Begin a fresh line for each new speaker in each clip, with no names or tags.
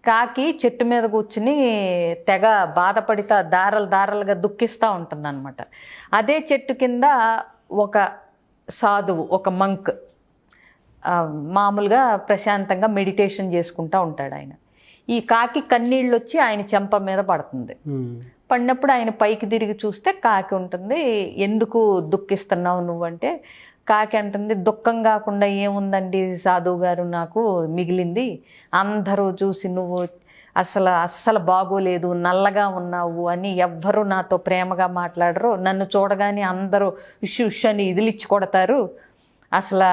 కాకి చెట్టు మీద కూర్చుని తెగ బాధపడితా దారాలు దారాలుగా దుఃఖిస్తూ ఉంటుంది అనమాట. అదే చెట్టు కింద ఒక సాధువు, ఒక మంక్ మామూలుగా ప్రశాంతంగా మెడిటేషన్ చేసుకుంటూ ఉంటాడు. ఆయన ఈ కాకి కన్నీళ్ళు వచ్చి ఆయన చెంప మీద పడుతుంది. పడినప్పుడు ఆయన పైకి తిరిగి చూస్తే కాకి ఉంటుంది. ఎందుకు దుఃఖిస్తున్నావు నువ్వంటే కాకి అంటుంది, దుఃఖం కాకుండా ఏముందండి సాధువు గారు, నాకు మిగిలింది అందరూ చూసి నువ్వు అస్సలు బాగోలేదు, నల్లగా ఉన్నావు అని ఎవ్వరూ నాతో ప్రేమగా మాట్లాడరు, నన్ను చూడగానే అందరూ ఉష్ అని ఇదిలిచ్చి కొడతారు, అసలు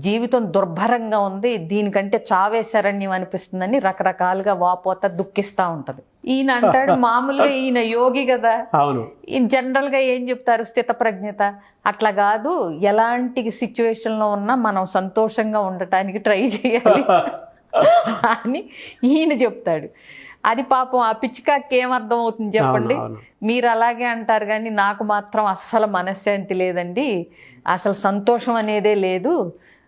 జీవితం దుర్భరంగా ఉంది, దీనికంటే చావే శరణ్యం అనిపిస్తుందని రకరకాలుగా వాపోత దుఃఖిస్తూ ఉంటుంది. ఈయన అంటాడు, మామూలుగా ఈయన యోగి కదా, ఈయన జనరల్గా ఏం చెప్తారు, స్థితప్రజ్ఞత, అట్లా కాదు, ఎలాంటి సిచ్యువేషన్లో ఉన్నా మనం సంతోషంగా ఉండటానికి ట్రై చేయాలి అని ఈయన చెప్తాడు. అది పాపం ఆ పిచ్చికాకి ఏమర్థం అవుతుంది చెప్పండి? మీరు అలాగే అంటారు కానీ నాకు మాత్రం అస్సలు మనశ్శాంతి లేదండి, అసలు సంతోషం అనేదే లేదు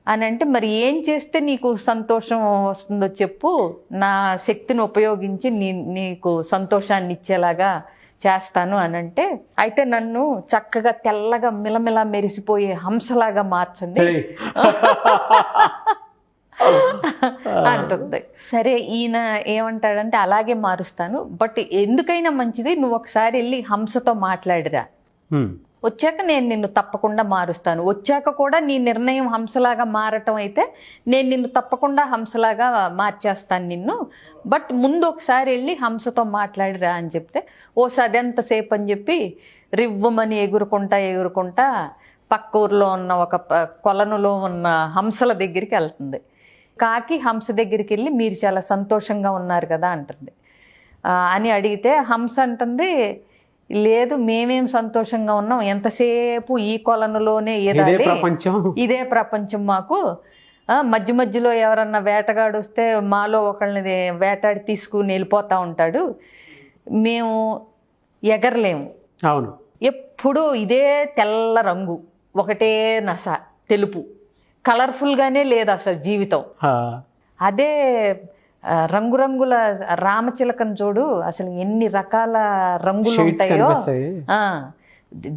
అని అంటే, మరి ఏం చేస్తే నీకు సంతోషం వస్తుందో చెప్పు, నా శక్తిని ఉపయోగించి నీకు సంతోషాన్ని ఇచ్చేలాగా చేస్తాను అని అంటే, అయితే నన్ను చక్కగా తెల్లగా మిలమిలా మెరిసిపోయే హంసలాగా మార్చండి అంటుంది. సరే, ఈయన ఏమంటాడంటే అలాగే మారుస్తాను, బట్ ఎందుకైనా మంచిది నువ్వు ఒకసారి వెళ్ళి హంసతో మాట్లాడిరా, వచ్చాక నేను నిన్ను తప్పకుండా మారుస్తాను, వచ్చాక కూడా నీ నిర్ణయం హంసలాగా మారటం అయితే నేను నిన్ను తప్పకుండా హంసలాగా మార్చేస్తాను నిన్ను, బట్ ముందు ఒకసారి వెళ్ళి హంసతో మాట్లాడిరా అని చెప్తే, అదెంతసేపు అని చెప్పి రివ్వమని ఎగురుకుంటా పక్క ఊర్లో ఉన్న ఒక కొలనులో ఉన్న హంసల దగ్గరికి వెళ్తుంది. కాకి హంస దగ్గరికి వెళ్ళి, మీరు చాలా సంతోషంగా ఉన్నారు కదా అంటుంది. అని అడిగితే హంస అంటుంది, లేదు మేమేం సంతోషంగా ఉన్నాం, ఎంతసేపు ఈ కొలనులోనే ఎదాలి, ఇదే ప్రపంచం మాకు, మధ్య మధ్యలో ఎవరన్నా వేటగాడు వస్తే మాలో ఒకళ్ళని వేటాడి తీసుకుని వెళ్ళిపోతూ ఉంటాడు, మేము ఎగరలేము,
అవును
ఎప్పుడూ ఇదే తెల్ల రంగు, ఒకటే నస, తెలుపు, కలర్ఫుల్గానే లేదు అసలు జీవితం. అదే రంగురంగుల రామచిలకను చూడు, అసలు ఎన్ని రకాల రంగులు ఉంటాయో.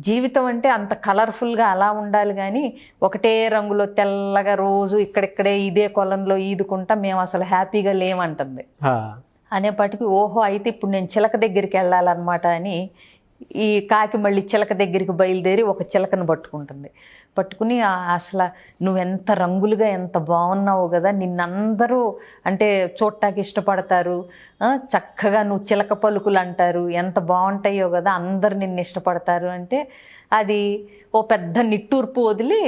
జీవితం అంటే అంత కలర్ఫుల్గా అలా ఉండాలి కానీ ఒకటే రంగులో తెల్లగా రోజు ఇక్కడిక్కడే ఇదే కొలంలో ఈదుకుంటా మేము అసలు హ్యాపీగా లేమంటుంది. అనేపాటికి అయితే ఇప్పుడు నేను చిలక దగ్గరికి వెళ్ళాలన్నమాట అని ఈ కాకి మళ్ళీ చిలక దగ్గరికి బయలుదేరి ఒక చిలకను పట్టుకుని అసలు నువ్వెంత రంగులుగా ఎంత బాగున్నావు కదా, నిన్నందరూ అంటే చూడటానికి ఇష్టపడతారు, చక్కగా నువ్వు చిలక పలుకులు అంటారు, ఎంత బాగుంటాయో కదా, అందరు నిన్ను ఇష్టపడతారు అంటే, అది పెద్ద నిట్టూర్పు వదిలి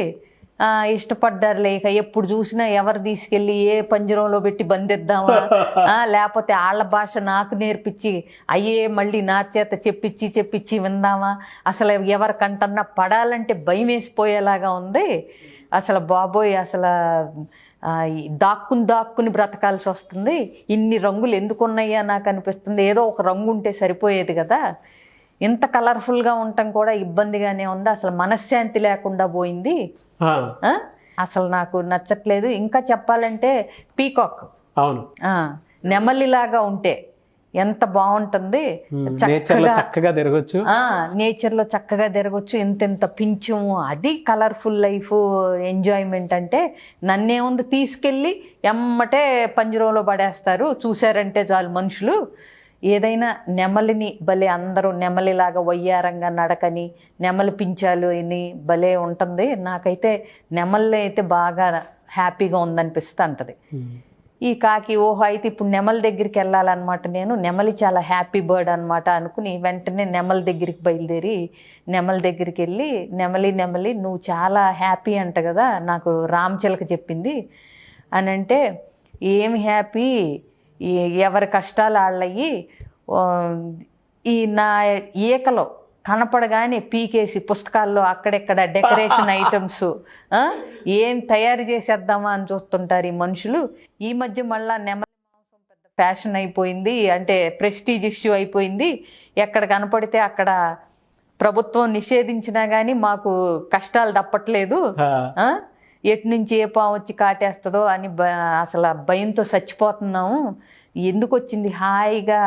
ఇష్టపడ్డారు లేక ఎప్పుడు చూసినా ఎవరు తీసుకెళ్ళి ఏ పంజరంలో పెట్టి బంధిద్దామా, లేకపోతే వాళ్ళ భాష నాకు నేర్పించి అయ్యే మళ్ళీ నా చేత చెప్పించి విందామా, అసలు ఎవరికంటన్నా పడాలంటే భయం వేసిపోయేలాగా ఉంది, అసలు బాబోయ్ అసలు దాక్కుని బ్రతకాల్సి వస్తుంది, ఇన్ని రంగులు ఎందుకు ఉన్నాయా నాకు అనిపిస్తుంది, ఏదో ఒక రంగు ఉంటే సరిపోయేది కదా, ఇంత కలర్ఫుల్గా ఉండటం కూడా ఇబ్బందిగానే ఉంది, అసలు మనశ్శాంతి లేకుండా పోయింది, అసలు నాకు నచ్చట్లేదు. ఇంకా చెప్పాలంటే పీకాక్,
అవును
నెమలిలాగా ఉంటే ఎంత బాగుంటుంది,
చక్కగా తిరగచ్చు,
నేచర్లో చక్కగా తిరగచ్చు, ఇంత పింఛము, అది కలర్ఫుల్ లైఫ్ ఎంజాయ్మెంట్ అంటే. నన్నేముంది తీసుకెళ్ళి ఎమ్మటే పంజరంలో పడేస్తారు, చూశారంటే చాలు మనుషులు. ఏదైనా నెమలిని భలే అందరూ నెమలిలాగా వయ్యారంగా నడకని, నెమలి పించాలు అని భలే ఉంటుంది. నాకైతే నెమలి అయితే బాగా హ్యాపీగా ఉందనిపిస్తూ ఉంటుంది. ఈ కాకి అయితే ఇప్పుడు నెమలి దగ్గరికి వెళ్ళాలన్నమాట, నేను నెమలి చాలా హ్యాపీ బర్డ్ అనమాట అనుకుని వెంటనే నెమలి దగ్గరికి బయలుదేరి నెమలి దగ్గరికి వెళ్ళి, నెమలి నువ్వు చాలా హ్యాపీ అంట కదా, నాకు రామచిలక చెప్పింది అని అంటే, ఏమి హ్యాపీ, ఎవరి కష్టాలు వాళ్ళయ్యి, ఈ నా ఈకలో కనపడగానే పీకేసి పుస్తకాల్లో అక్కడెక్కడ డెకరేషన్ ఐటమ్స్ ఏం తయారు చేసేద్దామా అని చూస్తుంటారు ఈ మనుషులు. ఈ మధ్య మళ్ళా నెమలి మాంసం పెద్ద ఫ్యాషన్ అయిపోయింది, అంటే ప్రెస్టీజ్ ఇష్యూ అయిపోయింది, ఎక్కడ కనపడితే అక్కడ ప్రభుత్వం నిషేధించినా కానీ మాకు కష్టాలు తప్పట్లేదు, ఎటు నుంచి ఏ పాము వచ్చి కాటేస్తుందో అని అసలు భయంతో చచ్చిపోతున్నాము, ఎందుకు వచ్చింది హాయిగా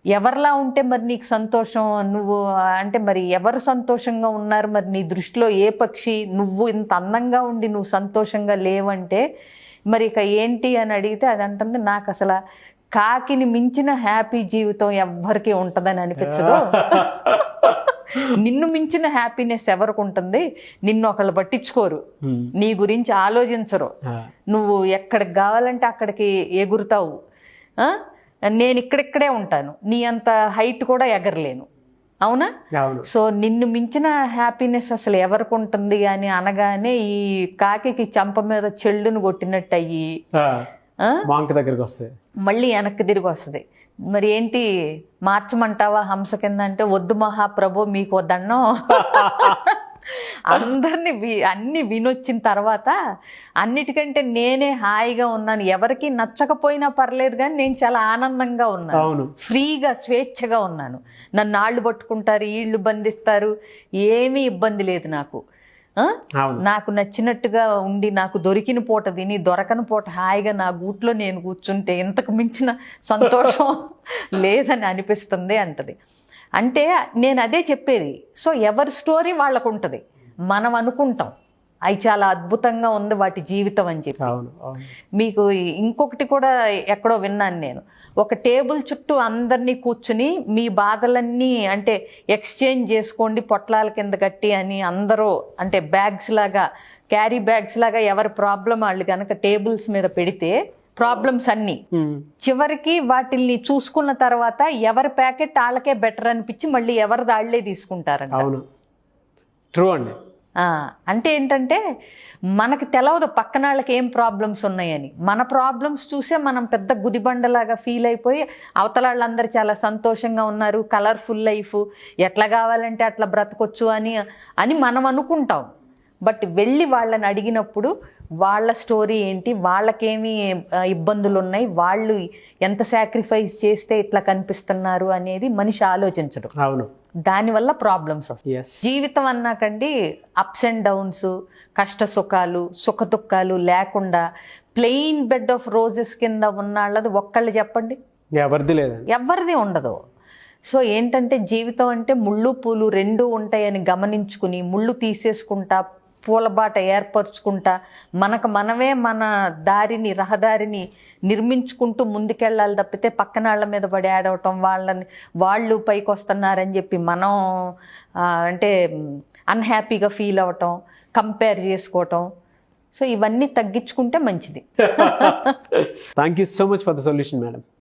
ఎవరిలా ఉంటే మరి నీకు సంతోషం, నువ్వు అంటే మరి ఎవరు సంతోషంగా ఉన్నారు, మరి నీ దృష్టిలో ఏ పక్షి, నువ్వు ఇంత అందంగా ఉండి నువ్వు సంతోషంగా లేవంటే మరి ఇక ఏంటి అని అడిగితే అది అంటుంది, నాకు అసలు కాకిని మించిన హ్యాపీ జీవితం ఎవ్వరికి ఉంటుందని అనిపించదు. నిన్ను మించిన హ్యాపీనెస్ ఎవరికి ఉంటుంది, నిన్ను ఒకళ్ళు పట్టించుకోరు, నీ గురించి ఆలోచించరు, నువ్వు ఎక్కడికి కావాలంటే అక్కడికి ఎగురుతావు, నేను ఇక్కడిక్కడే ఉంటాను, నీ అంత హైట్ కూడా ఎగరలేను, అవునా? సో నిన్ను మించిన హ్యాపీనెస్ అసలు ఎవరికి ఉంటుంది అని అనగానే ఈ కాకి చెంప మీద చెల్లును కొట్టినట్టు అయ్యి
దగ్గరికి వస్తాయి, మళ్ళీ
వెనక్కి తిరిగి వస్తుంది. మరి ఏంటి మార్చమంటావా హంస కింద అంటే, వద్దు మహాప్రభు మీకు దండం. అందరినీ అన్ని వినొచ్చిన తర్వాత అన్నిటికంటే నేనే హాయిగా ఉన్నాను, ఎవరికి నచ్చకపోయినా పర్లేదు కానీ నేను చాలా ఆనందంగా ఉన్నాను, ఫ్రీగా స్వేచ్ఛగా ఉన్నాను, నన్ను ఆళ్ళు పట్టుకుంటారు, వీళ్ళు బంధిస్తారు, ఏమీ ఇబ్బంది లేదు నాకు, నాకు నచ్చినట్టుగా ఉండి నాకు దొరికిన పూట తిని దొరకని పూట హాయిగా నా గూట్లో నేను కూర్చుంటే ఇంతకు మించిన సంతోషం లేదని అనిపిస్తుంది అంటది. అంటే నేను అదే చెప్పేది, సో ఎవరి స్టోరీ వాళ్ళకు ఉంటుంది, మనం అనుకుంటాం అవి చాలా అద్భుతంగా ఉంది వాటి జీవితం అని చెప్పి. మీకు ఇంకొకటి కూడా ఎక్కడో విన్నాను నేను, ఒక టేబుల్ చుట్టూ అందరినీ కూర్చుని మీ బాధలన్నీ అంటే ఎక్స్చేంజ్ చేసుకోండి పొట్లాల కింద కట్టి అని అందరూ అంటే బ్యాగ్స్ లాగా, క్యారీ బ్యాగ్స్ లాగా ఎవరి ప్రాబ్లం వాళ్ళు కనుక టేబుల్స్ మీద పెడితే ప్రాబ్లమ్స్ అన్నీ చివరికి వాటిల్ని చూసుకున్న తర్వాత ఎవరి ప్యాకెట్ వాళ్ళకే బెటర్ అనిపించి మళ్ళీ ఎవరిది వాళ్ళే తీసుకుంటారంట.
ట్రూ అండి.
అంటే ఏంటంటే మనకి తెలవదు పక్కన వాళ్ళకి ఏం ప్రాబ్లమ్స్ ఉన్నాయని, మన ప్రాబ్లమ్స్ చూసే మనం పెద్ద గుదిబండలాగా ఫీల్ అయిపోయి అవతల వాళ్ళందరూ చాలా సంతోషంగా ఉన్నారు, కలర్ఫుల్ లైఫ్, ఎట్లా కావాలంటే అట్లా బ్రతకొచ్చు అని మనం అనుకుంటాం. బట్ వెళ్ళి వాళ్ళని అడిగినప్పుడు వాళ్ళ స్టోరీ ఏంటి, వాళ్ళకేమి ఇబ్బందులు ఉన్నాయి, వాళ్ళు ఎంత సాక్రిఫైస్ చేస్తే ఇట్లా కనిపిస్తున్నారు అనేది మనిషి ఆలోచించడు. దానివల్ల ప్రాబ్లమ్స్ వస్తాయి. జీవితం అన్నాకండి అప్స్ అండ్ డౌన్స్, కష్ట సుఖాలు, సుఖ దుఃఖాలు లేకుండా ప్లెయిన్ బెడ్ ఆఫ్ రోజెస్ కింద ఉన్నాళ్ళది ఒక్కళ్ళు చెప్పండి, ఎవరిది ఉండదు. సో ఏంటంటే జీవితం అంటే ముళ్ళు పూలు రెండూ ఉంటాయని గమనించుకుని ముళ్ళు తీసేసుకుంటా పూలబాట ఏర్పరచుకుంటా మనకు మనమే మన దారిని రహదారిని నిర్మించుకుంటూ ముందుకెళ్ళాలి తప్పితే పక్కన వాళ్ళ మీద పడి ఆడవటం, వాళ్ళు పైకి వస్తున్నారని చెప్పి మనం అంటే అన్హ్యాపీగా ఫీల్ అవ్వటం, కంపేర్ చేసుకోవటం, సో ఇవన్నీ తగ్గించుకుంటే మంచిది.
Thank you so much for the solution madam.